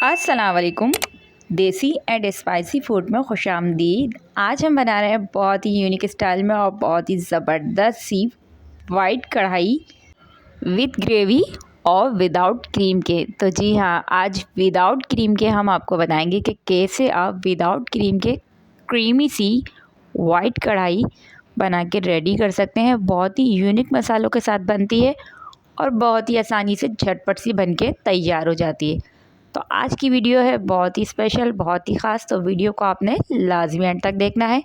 अस्सलाम वालेकुम। देसी एंड स्पाइसी फूड में खुशामदीद। आज हम बना रहे हैं बहुत ही यूनिक स्टाइल में और बहुत ही ज़बरदस्त सी वाइट कढ़ाई विद ग्रेवी और विदाउट क्रीम के। तो जी हाँ, आज विदाउट क्रीम के हम आपको बताएंगे कि कैसे आप विदाउट क्रीम के क्रीमी सी वाइट कढ़ाई बना के रेडी कर सकते हैं। बहुत ही यूनिक मसालों के साथ बनती है और बहुत ही आसानी से झटपट सी बन के तैयार हो जाती है। तो आज की वीडियो है बहुत ही स्पेशल, बहुत ही ख़ास। तो वीडियो को आपने लाजमी एंड तक देखना है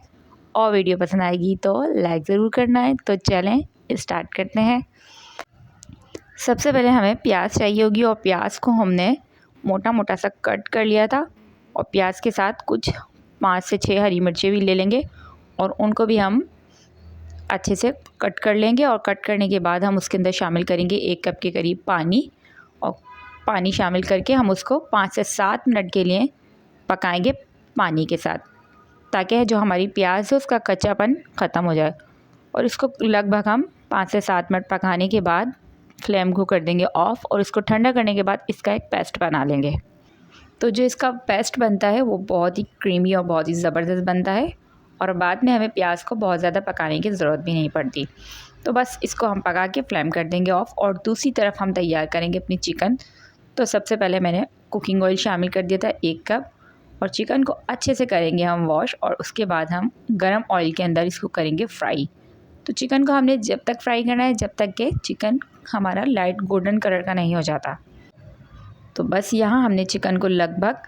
और वीडियो पसंद आएगी तो लाइक ज़रूर करना है। तो चलें स्टार्ट करते हैं। सबसे पहले हमें प्याज चाहिए होगी और प्याज को हमने मोटा मोटा सा कट कर लिया था और प्याज के साथ कुछ 5 से 6 हरी मिर्चें भी ले लेंगे और उनको भी हम अच्छे से कट कर लेंगे। और कट करने के बाद हम उसके अंदर शामिल करेंगे 1 कप के करीब पानी और पानी शामिल करके हम उसको 5 से 7 मिनट के लिए पकाएंगे पानी के साथ, ताकि जो हमारी प्याज है उसका कच्चापन ख़त्म हो जाए। और इसको लगभग हम 5 से 7 मिनट पकाने के बाद फ्लेम को कर देंगे ऑफ़ और इसको ठंडा करने के बाद इसका एक पेस्ट बना लेंगे। तो जो इसका पेस्ट बनता है वो बहुत ही क्रीमी और बहुत ही ज़बरदस्त बनता है और बाद में हमें प्याज को बहुत ज़्यादा पकाने की ज़रूरत भी नहीं पड़ती। तो बस इसको हम पका के फ्लेम कर देंगे ऑफ़। और दूसरी तरफ हम तैयार करेंगे अपनी चिकन। तो सबसे पहले मैंने कुकिंग ऑयल शामिल कर दिया था 1 कप और चिकन को अच्छे से करेंगे हम वॉश और उसके बाद हम गरम ऑयल के अंदर इसको करेंगे फ्राई। तो चिकन को हमने जब तक फ्राई करना है जब तक कि चिकन हमारा लाइट गोल्डन कलर का नहीं हो जाता। तो बस यहाँ हमने चिकन को लगभग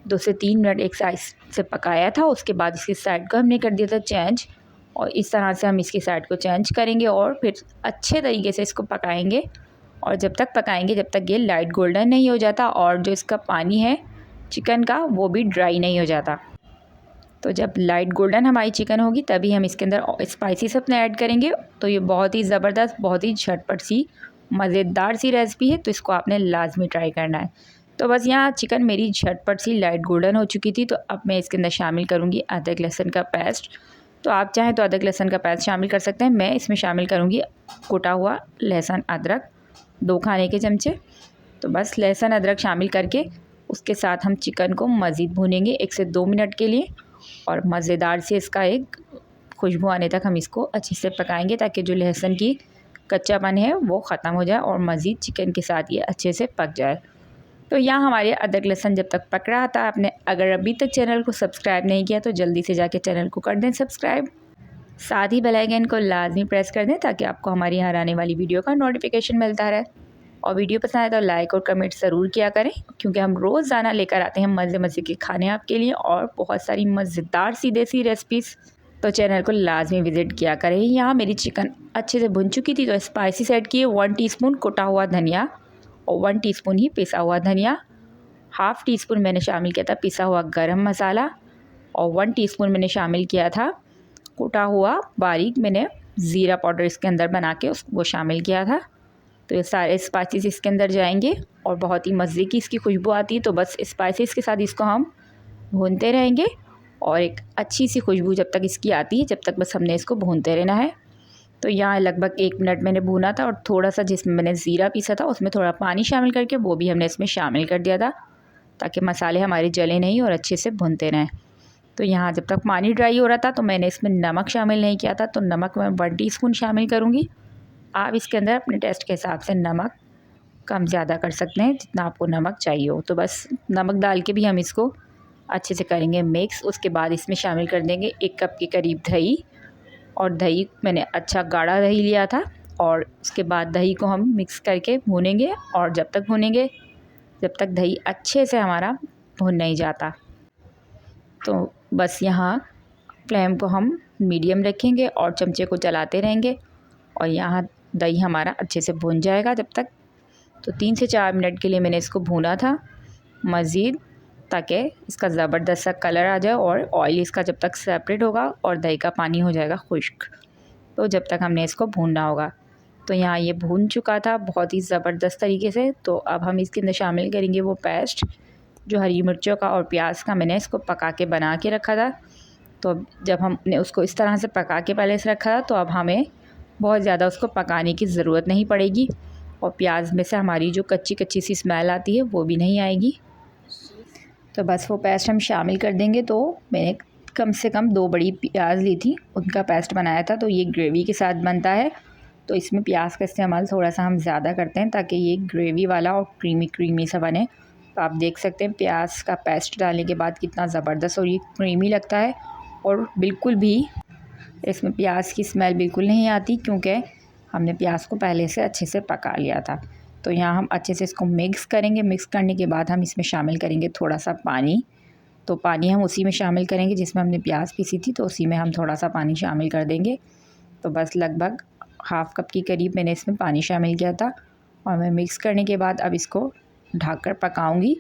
2 से 3 मिनट एक साइड से पकाया था। उसके बाद इसकी साइड को हमने कर दिया था चेंज और इस तरह से हम इसकी साइड को चेंज करेंगे और फिर अच्छे तरीके से इसको पकाएंगे। और जब तक पकाएंगे जब तक ये लाइट गोल्डन नहीं हो जाता और जो इसका पानी है चिकन का वो भी ड्राई नहीं हो जाता। तो जब लाइट गोल्डन हमारी चिकन होगी तभी हम इसके अंदर स्पाइसेस अपने ऐड करेंगे। तो ये बहुत ही ज़बरदस्त, बहुत ही झटपट सी मज़ेदार सी रेसिपी है, तो इसको आपने लाजमी ट्राई करना है। तो बस यहाँ चिकन मेरी झटपट सी लाइट गोल्डन हो चुकी थी। तो अब मैं इसके अंदर शामिल करूँगी अदरक लहसुन का पेस्ट। तो आप चाहें तो अदरक लहसुन का पेस्ट शामिल कर सकते हैं। मैं इसमें शामिल करूँगी कुटा हुआ लहसुन अदरक 2 खाने के चमचे। तो बस लहसुन अदरक शामिल करके उसके साथ हम चिकन को मज़ीद भूनेंगे 1 से 2 मिनट के लिए और मज़ेदार से इसका एक खुशबू आने तक हम इसको अच्छे से पकाएंगे, ताकि जो लहसुन की कच्चापन है वो ख़त्म हो जाए और मज़ीद चिकन के साथ ये अच्छे से पक जाए। तो यहाँ हमारे अदरक लहसुन जब तक पक रहा था, आपने अगर अभी तक चैनल को सब्सक्राइब नहीं किया तो जल्दी से जाके चैनल को कर दें सब्सक्राइब। साथ ही बेल आइकन को लाजमी प्रेस कर दें ताकि आपको हमारी हर आने वाली वीडियो का नोटिफिकेशन मिलता रहे। और वीडियो पसंद आए तो लाइक और कमेंट ज़रूर किया करें, क्योंकि हम रोज़ाना लेकर आते हैं मज़े मज़े के खाने आपके लिए और बहुत सारी मज़ेदार सी देसी रेसिपीज़। तो चैनल को लाजमी विज़िट किया करें। यहाँ मेरी चिकन अच्छे से भुन चुकी थी तो स्पाइसी ऐड किए 1 टीस्पून कुटा हुआ धनिया और 1 टीस्पून ही पिसा हुआ धनिया। हाफ़ टीस्पून मैंने शामिल किया था पिसा हुआ गरम मसाला और 1 टीस्पून मैंने शामिल किया था कुटा हुआ बारीक मैंने ज़ीरा पाउडर इसके अंदर बना के वो शामिल किया था। तो ये सारे स्पाइसेस इसके अंदर जाएंगे और बहुत ही मज़े की इसकी खुशबू आती है। तो बस स्पाइसेस के साथ इसको हम भूनते रहेंगे और एक अच्छी सी खुशबू जब तक इसकी आती है जब तक बस हमने इसको भूनते रहना है। तो यहाँ लगभग 1 मिनट मैंने भूना था और थोड़ा सा जिसमें मैंने ज़ीरा पीसा था उसमें थोड़ा पानी शामिल करके वो भी हमने इसमें शामिल कर दिया था, ताकि मसाले हमारे जले नहीं और अच्छे से भूनते रहें। तो यहाँ जब तक पानी ड्राई हो रहा था तो मैंने इसमें नमक शामिल नहीं किया था। तो नमक मैं 1 टीस्पून शामिल करूँगी। आप इसके अंदर अपने टेस्ट के हिसाब से नमक कम ज़्यादा कर सकते हैं जितना आपको नमक चाहिए हो। तो बस नमक डाल के भी हम इसको अच्छे से करेंगे मिक्स। उसके बाद इसमें शामिल कर देंगे 1 कप के करीब दही और दही मैंने अच्छा गाढ़ा दही लिया था। और उसके बाद दही को हम मिक्स करके भूनेंगे और जब तक भूनेंगे जब तक दही अच्छे से हमारा भुन नहीं जाता। तो बस यहाँ फ्लेम को हम मीडियम रखेंगे और चमचे को चलाते रहेंगे और यहाँ दही हमारा अच्छे से भुन जाएगा जब तक। तो 3 से 4 मिनट के लिए मैंने इसको भूना था मज़ीद, ताकि इसका ज़बरदस्त सा कलर आ जाए और ऑयल इसका जब तक सेपरेट होगा और दही का पानी हो जाएगा खुश्क, तो जब तक हमने इसको भूनना होगा। तो यहाँ ये भून चुका था बहुत ही ज़बरदस्त तरीके से। तो अब हम इसके अंदर शामिल करेंगे वो पेस्ट जो हरी मिर्चों का और प्याज का मैंने इसको पका के बना के रखा था। तो जब हमने उसको इस तरह से पका के पहले से रखा था तो अब हमें बहुत ज़्यादा उसको पकाने की ज़रूरत नहीं पड़ेगी और प्याज में से हमारी जो कच्ची कच्ची सी स्मेल आती है वो भी नहीं आएगी। तो बस वो पेस्ट हम शामिल कर देंगे। तो मैंने कम से कम 2 बड़ी प्याज ली थी, उनका पेस्ट बनाया था। तो ये ग्रेवी के साथ बनता है, तो इसमें प्याज का इस्तेमाल थोड़ा सा हम ज़्यादा करते हैं ताकि ये ग्रेवी वाला और क्रीमी सा बने। तो आप देख सकते हैं प्याज का पेस्ट डालने के बाद कितना ज़बरदस्त और ये क्रीमी लगता है, और बिल्कुल भी इसमें प्याज की स्मेल बिल्कुल नहीं आती, क्योंकि हमने प्याज को पहले से अच्छे से पका लिया था। तो यहाँ हम अच्छे से इसको मिक्स करेंगे। मिक्स करने के बाद हम इसमें शामिल करेंगे थोड़ा सा पानी। तो पानी हम उसी में शामिल करेंगे जिसमें हमने प्याज पीसी थी, तो उसी में हम थोड़ा सा पानी शामिल कर देंगे। तो बस लगभग हाफ़ कप के करीब मैंने इसमें पानी शामिल किया था, और मैं मिक्स करने के बाद अब इसको ढककर पकाऊंगी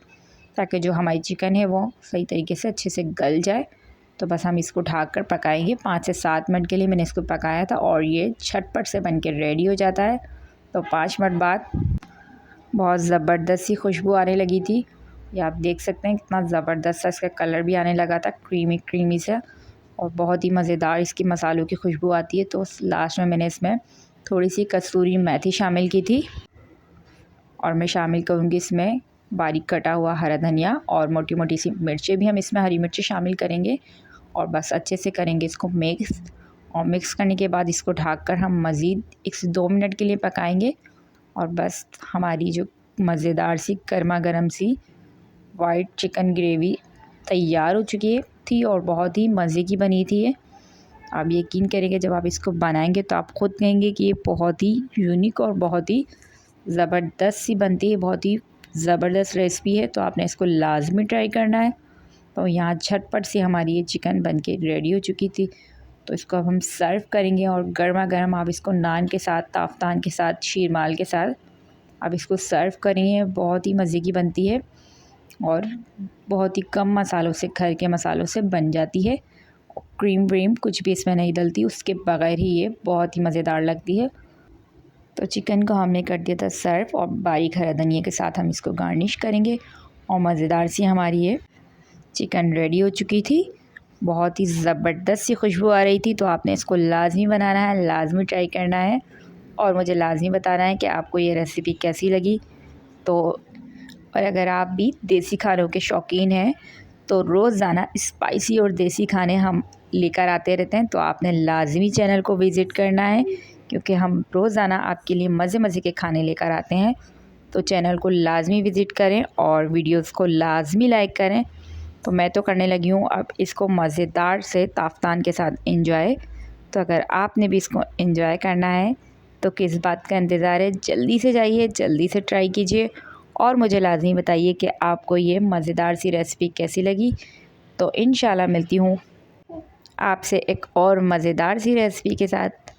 ताकि जो हमारी चिकन है वो सही तरीके से अच्छे से गल जाए। तो बस हम इसको ढककर पकाएंगे 5 से 7 मिनट के लिए मैंने इसको पकाया था, और ये झटपट से बन के रेडी हो जाता है। तो 5 मिनट बाद बहुत ज़बरदस्त सी खुशबू आने लगी थी। ये आप देख सकते हैं कितना ज़बरदस्त सा इसका कलर भी आने लगा था, क्रीमी सा, और बहुत ही मज़ेदार इसकी मसालों की खुशबू आती है। तो लास्ट में मैंने इसमें थोड़ी सी कसूरी मेथी शामिल की थी, और मैं शामिल करूँगी इसमें बारीक कटा हुआ हरा धनिया, और मोटी मोटी सी मिर्चें भी हम इसमें हरी मिर्ची शामिल करेंगे। और बस अच्छे से करेंगे इसको मिक्स, और मिक्स करने के बाद इसको ढककर हम मज़ीद 1 से 2 मिनट के लिए पकाएंगे। और बस हमारी जो मज़ेदार सी गर्मा गर्म सी वाइट चिकन ग्रेवी तैयार हो चुकी थी, और बहुत ही मज़े की बनी थी ये। आप यकीन करेंगे जब आप इसको बनाएंगे तो आप ख़ुद कहेंगे कि ये बहुत ही यूनिक और बहुत ही ज़बरदस्त सी बनती है, बहुत ही ज़बरदस्त रेसिपी है। तो आपने इसको लाजमी ट्राई करना है। तो यहाँ झटपट से हमारी ये चिकन बनके रेडी हो चुकी थी। तो इसको अब हम सर्व करेंगे, और गर्मा गर्म आप इसको नान के साथ, ताफ्तान के साथ, शीरमाल के साथ आप इसको सर्व करेंगे। बहुत ही मज़े की बनती है, और बहुत ही कम मसालों से, घर के मसालों से बन जाती है। क्रीम व्रीम कुछ भी इसमें नहीं डलती, उसके बगैर ही ये बहुत ही मज़ेदार लगती है। तो चिकन को हमने कर दिया था सर्व, और बारीक हरा धनिया के साथ हम इसको गार्निश करेंगे, और मज़ेदार सी हमारी ये चिकन रेडी हो चुकी थी। बहुत ही ज़बरदस्त सी खुशबू आ रही थी। तो आपने इसको लाजमी बनाना है, लाजमी ट्राई करना है, और मुझे लाजमी बताना है कि आपको ये रेसिपी कैसी लगी। तो और अगर आप भी देसी खानों के शौकीन हैं तो रोज़ाना स्पाइसी और देसी खाने हम लेकर आते रहते हैं। तो आपने लाजमी चैनल को विज़िट करना है, क्योंकि हम रोज़ाना आपके लिए मज़े के खाने लेकर आते हैं। तो चैनल को लाजमी विज़िट करें, और वीडियोस को लाजमी लाइक करें। तो मैं तो करने लगी हूँ अब इसको मज़ेदार से ताफ्तान के साथ एंजॉय। तो अगर आपने भी इसको एंजॉय करना है तो किस बात का इंतज़ार है, जल्दी से जाइए, जल्दी से ट्राई कीजिए, और मुझे लाजमी बताइए कि आपको ये मज़ेदार सी रेसिपी कैसी लगी। तो इंशाल्लाह मिलती हूँ आपसे एक और मज़ेदार सी रेसिपी के साथ।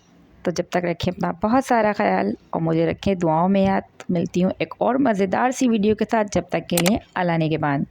तो जब तक रखें अपना बहुत सारा ख्याल, और मुझे रखें दुआओं में याद। मिलती हूँ एक और मज़ेदार सी वीडियो के साथ, जब तक के लिए अल्लाह ने के बाद।